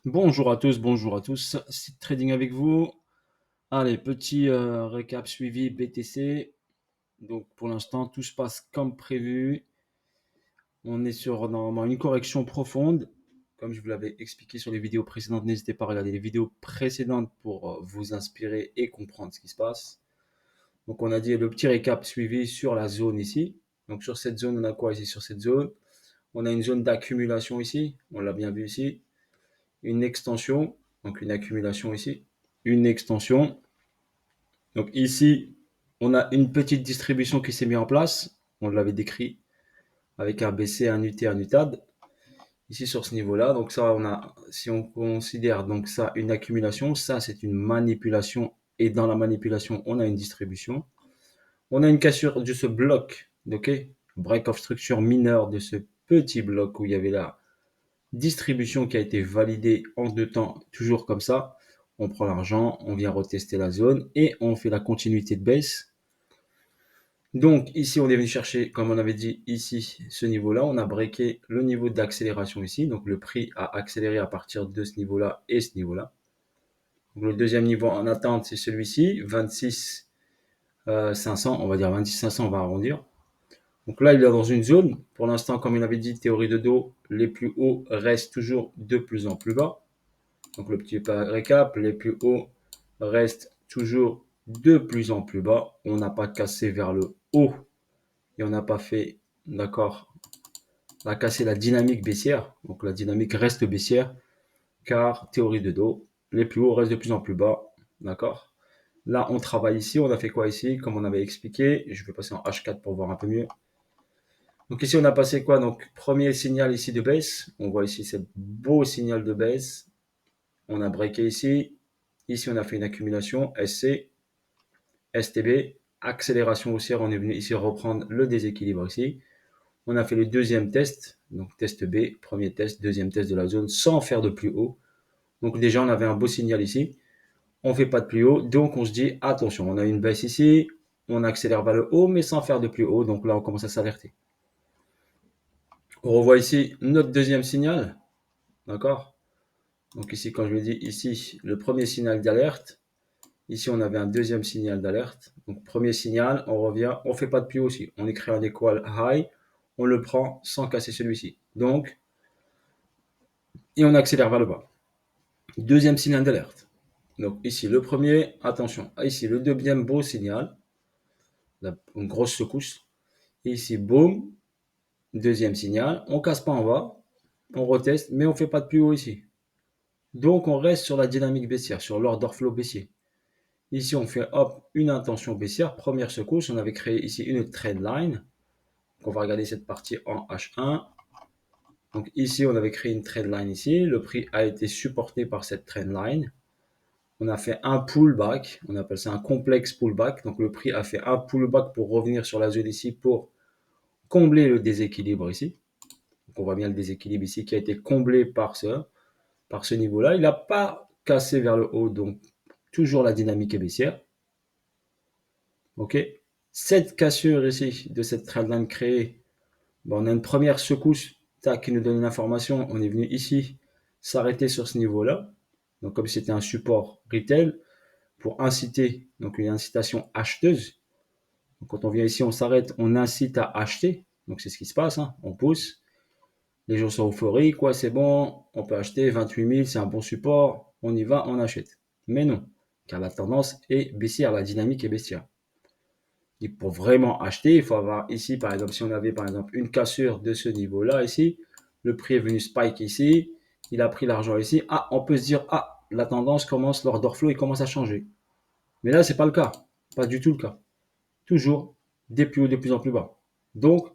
Bonjour à tous, c'est Trading avec vous. Allez, petit récap suivi BTC. Donc pour l'instant, tout se passe comme prévu. On est sur normalement une correction profonde. Comme je vous l'avais expliqué sur les vidéos précédentes, n'hésitez pas à regarder les vidéos précédentes pour vous inspirer et comprendre ce qui se passe. Donc on a dit le petit récap suivi sur la zone ici. Donc sur cette zone, on a quoi ici sur cette zone? On a une zone d'accumulation ici, on l'a bien vu ici. Une extension, donc une accumulation ici, une extension. Donc ici, on a une petite distribution qui s'est mise en place. On l'avait décrit avec un BC, un UT, un UTAD. Ici sur ce niveau-là, donc ça, on a, si on considère donc ça une accumulation, ça c'est une manipulation. Et dans la manipulation, on a une distribution. On a une cassure de ce bloc, ok, break of structure mineure de ce petit bloc où il y avait la distribution qui a été validée en deux temps, toujours comme ça. On prend l'argent, on vient retester la zone et on fait la continuité de baisse. Donc ici, on est venu chercher, comme on avait dit ici, ce niveau-là. On a breaké le niveau d'accélération ici. Donc le prix a accéléré à partir de ce niveau-là et ce niveau-là. Donc, le deuxième niveau en attente, c'est celui-ci, 26 500, on va dire 26 500, on va arrondir. Donc là, il est dans une zone. Pour l'instant, comme il avait dit, théorie de dos, les plus hauts restent toujours de plus en plus bas. Donc le petit récap, les plus hauts restent toujours de plus en plus bas. On n'a pas cassé vers le haut et on n'a pas fait, d'accord, on a cassé la dynamique baissière. Donc la dynamique reste baissière car théorie de dos, les plus hauts restent de plus en plus bas, d'accord. Là, on travaille ici. On a fait quoi ici? Comme on avait expliqué, je vais passer en H4 pour voir un peu mieux. Donc ici, on a passé quoi? Donc premier signal ici de baisse. On voit ici ce beau signal de baisse. On a breaké ici. Ici, on a fait une accumulation SC, STB, accélération haussière. On est venu ici reprendre le déséquilibre ici. On a fait le deuxième test, donc test B, premier test, deuxième test de la zone sans faire de plus haut. Donc déjà, on avait un beau signal ici. On ne fait pas de plus haut, donc on se dit attention, on a une baisse ici, on accélère vers le haut, mais sans faire de plus haut. Donc là, on commence à s'alerter. On revoit ici notre deuxième signal, d'accord. Donc ici, quand je me dis ici, le premier signal d'alerte. Ici, on avait un deuxième signal d'alerte. Donc, premier signal, on revient, on ne fait pas de plus haut aussi. On écrit un equal high, on le prend sans casser celui-ci. Donc, et on accélère vers le bas. Deuxième signal d'alerte. Donc, ici, le premier, attention. Ici, le deuxième beau signal, une grosse secousse. Ici, boum, deuxième signal. On ne casse pas en bas, on reteste, mais on ne fait pas de plus haut ici. Donc, on reste sur la dynamique baissière, sur l'order flow baissier. Ici, on fait hop, une intention baissière. Première secousse, on avait créé ici une trend line. Donc, on va regarder cette partie en H1. Donc ici, on avait créé une trend line ici. Le prix a été supporté par cette trend line. On a fait un pullback. On appelle ça un complexe pullback. Donc le prix a fait un pullback pour revenir sur la zone ici pour combler le déséquilibre ici. Donc on voit bien le déséquilibre ici qui a été comblé par ce niveau-là. Il n'a pas cassé vers le haut. Donc toujours la dynamique est baissière. OK. Cette cassure ici de cette trendline créée, on a une première secousse qui nous donne une information. On est venu ici s'arrêter sur ce niveau-là. Donc comme c'était un support retail pour inciter, donc une incitation acheteuse. Donc, quand on vient ici, on s'arrête, on incite à acheter. Donc c'est ce qui se passe, hein. On pousse. Les gens sont euphoriques, quoi, c'est bon, on peut acheter 28 000, c'est un bon support, on y va, on achète. Mais non, car la tendance est baissière, la dynamique est baissière. Et pour vraiment acheter, il faut avoir ici, par exemple, si on avait par exemple une cassure de ce niveau-là ici, le prix est venu spike ici, il a pris l'argent ici, ah, on peut se dire, ah, la tendance commence, l'order flow, il commence à changer. Mais là, c'est pas le cas, pas du tout le cas. Toujours des plus hauts, de plus en plus bas. Donc,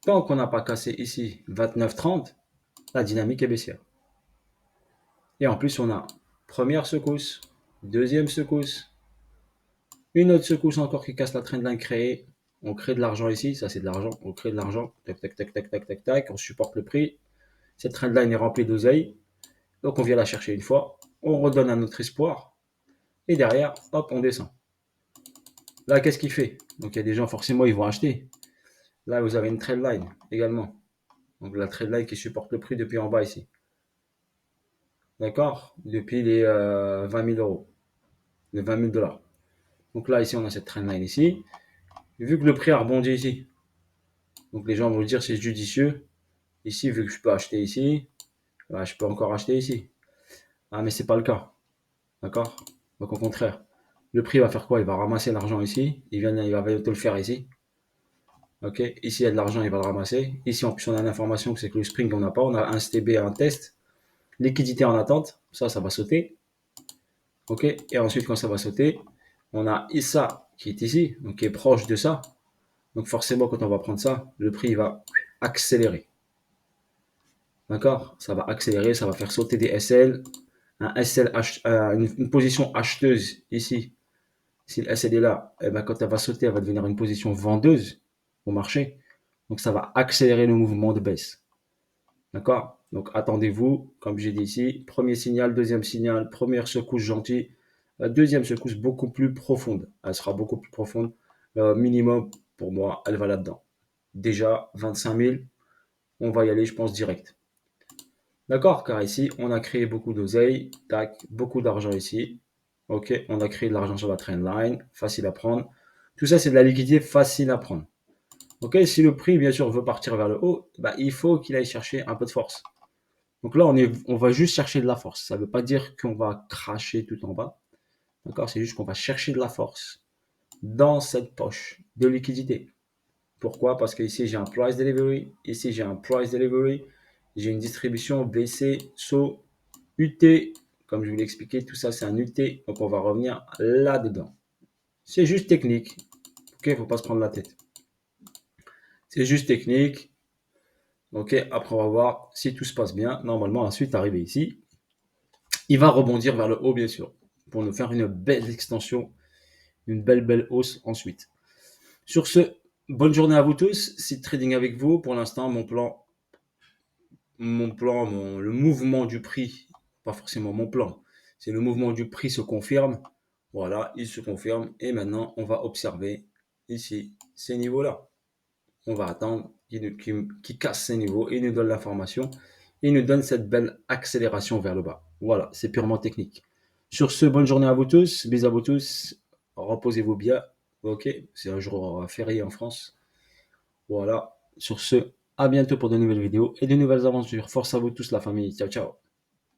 tant qu'on n'a pas cassé ici 29,30, la dynamique est baissière. Et en plus, on a première secousse, deuxième secousse, une autre secousse encore qui casse la trendline créée. On crée de l'argent ici, ça c'est de l'argent, on crée de l'argent, tac, tac, tac, tac, tac, tac, tac, on supporte le prix. Cette trendline est remplie d'oseille, donc on vient la chercher une fois, on redonne un autre espoir, et derrière, hop, on descend. Là, qu'est-ce qu'il fait? Donc il y a des gens, forcément, ils vont acheter. Là, vous avez une trendline également. Donc la trendline qui supporte le prix depuis en bas ici. d'accord, depuis les 20 000 euros, les 20 000 dollars. Donc là, ici, on a cette trendline ici. Vu que le prix a rebondi ici, donc les gens vont dire c'est judicieux. Ici, vu que je peux acheter ici, bah, je peux encore acheter ici. Ah, mais c'est pas le cas, d'accord. Donc au contraire, le prix va faire quoi? Il va ramasser l'argent ici, il va te le faire ici. Ok, ici il y a de l'argent, il va le ramasser. Ici en plus on a l'information que c'est que le Spring on n'a pas, on a un STB, un test, liquidité en attente, ça va sauter. Ok, et ensuite quand ça va sauter, on a ISA qui est ici, donc qui est proche de ça. Donc forcément quand on va prendre ça, le prix va accélérer. D'accord, ça va accélérer, ça va faire sauter des SL, un SL, une position acheteuse ici. Si le SL est là, eh ben, quand elle va sauter, elle va devenir une position vendeuse au marché. Donc ça va accélérer le mouvement de baisse. D'accord? Donc attendez-vous, comme j'ai dit ici, premier signal, première secousse gentille, deuxième secousse beaucoup plus profonde. Elle sera beaucoup plus profonde. Minimum, pour moi, elle va là-dedans. Déjà, 25 000, on va y aller, je pense, direct. D'accord? Car ici, on a créé beaucoup d'oseille, tac, beaucoup d'argent ici. Ok, on a créé de l'argent sur la trendline, facile à prendre. Tout ça, c'est de la liquidité facile à prendre. Ok, si le prix, bien sûr, veut partir vers le haut, bah, il faut qu'il aille chercher un peu de force. Donc là, on va juste chercher de la force. Ça ne veut pas dire qu'on va cracher tout en bas. D'accord? C'est juste qu'on va chercher de la force dans cette poche de liquidité. Pourquoi? Parce qu'ici, j'ai un price delivery. Ici, j'ai un price delivery. J'ai une distribution BC, SO, UT. Comme je vous l'ai expliqué, tout ça, c'est un UT. Donc, on va revenir là-dedans. C'est juste technique. Ok? Il ne faut pas se prendre la tête. C'est juste technique. Ok? Après, on va voir si tout se passe bien. Normalement, ensuite, arrivé ici, il va rebondir vers le haut, bien sûr, pour nous faire une belle extension, une belle hausse ensuite. Sur ce, bonne journée à vous tous. C'est Trading avec vous. Pour l'instant, le mouvement du prix, pas forcément mon plan, c'est le mouvement du prix se confirme. Voilà, il se confirme. Et maintenant, on va observer ici ces niveaux-là. On va attendre qu'il casse ces niveaux et nous donne l'information. Il nous donne cette belle accélération vers le bas. Voilà, c'est purement technique. Sur ce, bonne journée à vous tous. Bisous à vous tous. Reposez-vous bien. Ok, c'est un jour férié en France. Voilà. Sur ce, à bientôt pour de nouvelles vidéos et de nouvelles aventures. Force à vous tous, la famille. Ciao, ciao.